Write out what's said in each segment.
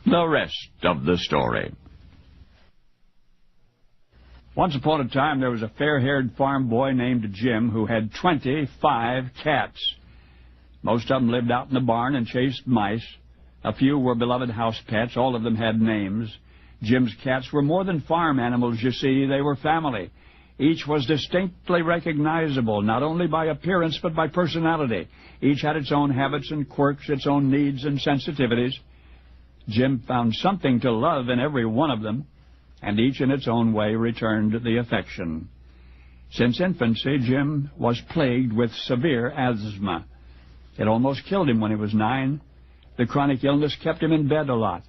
The rest of the story. Once upon a time, there was a fair-haired farm boy named Jim who had 25 cats. Most of them lived out in the barn and chased mice. A few were beloved house pets. All of them had names. Jim's cats were more than farm animals, you see. They were family. Each was distinctly recognizable, not only by appearance but by personality. Each had its own habits and quirks, its own needs and sensitivities. Jim found something to love in every one of them, and each in its own way returned the affection. Since infancy, Jim was plagued with severe asthma. It almost killed him when he was 9. The chronic illness kept him in bed a lot.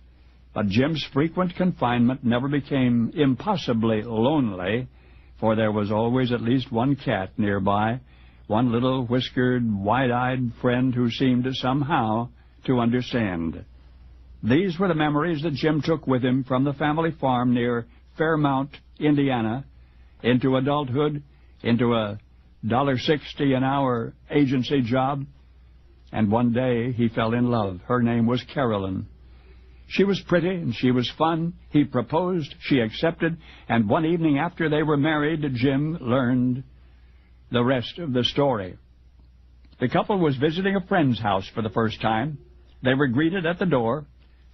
But Jim's frequent confinement never became impossibly lonely, for there was always at least one cat nearby, one little whiskered, wide-eyed friend who seemed somehow to understand. These were the memories that Jim took with him from the family farm near Fairmount, Indiana, into adulthood, into a $1.60 an hour agency job, and one day he fell in love. Her name was Carolyn. She was pretty and she was fun. He proposed, she accepted, and one evening after they were married, Jim learned the rest of the story. The couple was visiting a friend's house for the first time. They were greeted at the door.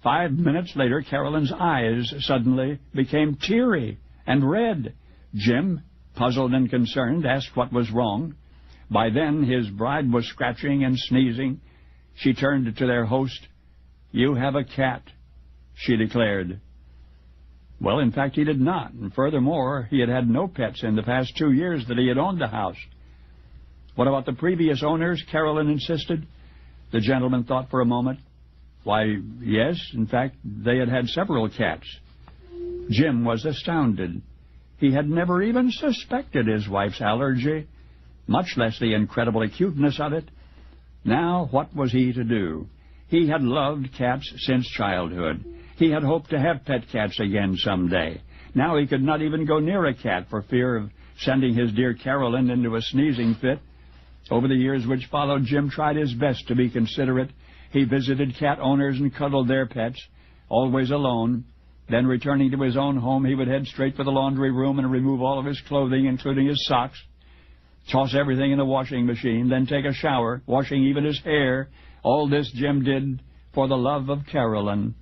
5 minutes later, Carolyn's eyes suddenly became teary and red. Jim, puzzled and concerned, asked what was wrong. By then, his bride was scratching and sneezing. She turned to their host. "You have a cat," she declared. Well, in fact, he did not, and furthermore, he had had no pets in the past 2 years that he had owned the house. What about the previous owners? Carolyn insisted. The gentleman thought for a moment. Why, yes, in fact, they had had several cats. Jim was astounded. He had never even suspected his wife's allergy, much less the incredible acuteness of it. Now, what was he to do? He had loved cats since childhood. He had hoped to have pet cats again someday. Now he could not even go near a cat for fear of sending his dear Carolyn into a sneezing fit. Over the years which followed, Jim tried his best to be considerate. He visited cat owners and cuddled their pets, always alone. Then, returning to his own home, he would head straight for the laundry room and remove all of his clothing, including his socks, toss everything in the washing machine, then take a shower, washing even his hair. All this Jim did for the love of Carolyn.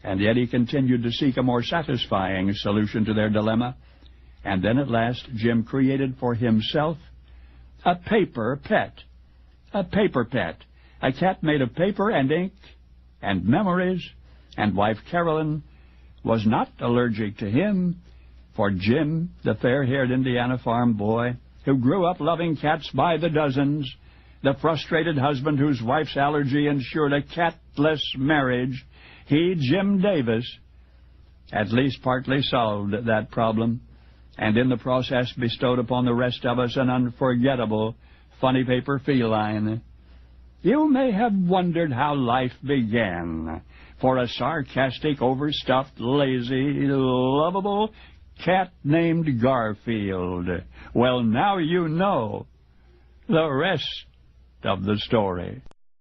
And yet he continued to seek a more satisfying solution to their dilemma. And then at last Jim created for himself a paper pet. A paper pet. A cat made of paper and ink and memories. And wife Carolyn was not allergic to him, for Jim, the fair-haired Indiana farm boy, who grew up loving cats by the dozens, the frustrated husband whose wife's allergy ensured a catless marriage, he, Jim Davis, at least partly solved that problem, and in the process bestowed upon the rest of us an unforgettable funny paper feline. You may have wondered how life began for a sarcastic, overstuffed, lazy, lovable cat named Garfield. Well, now you know the rest of the story.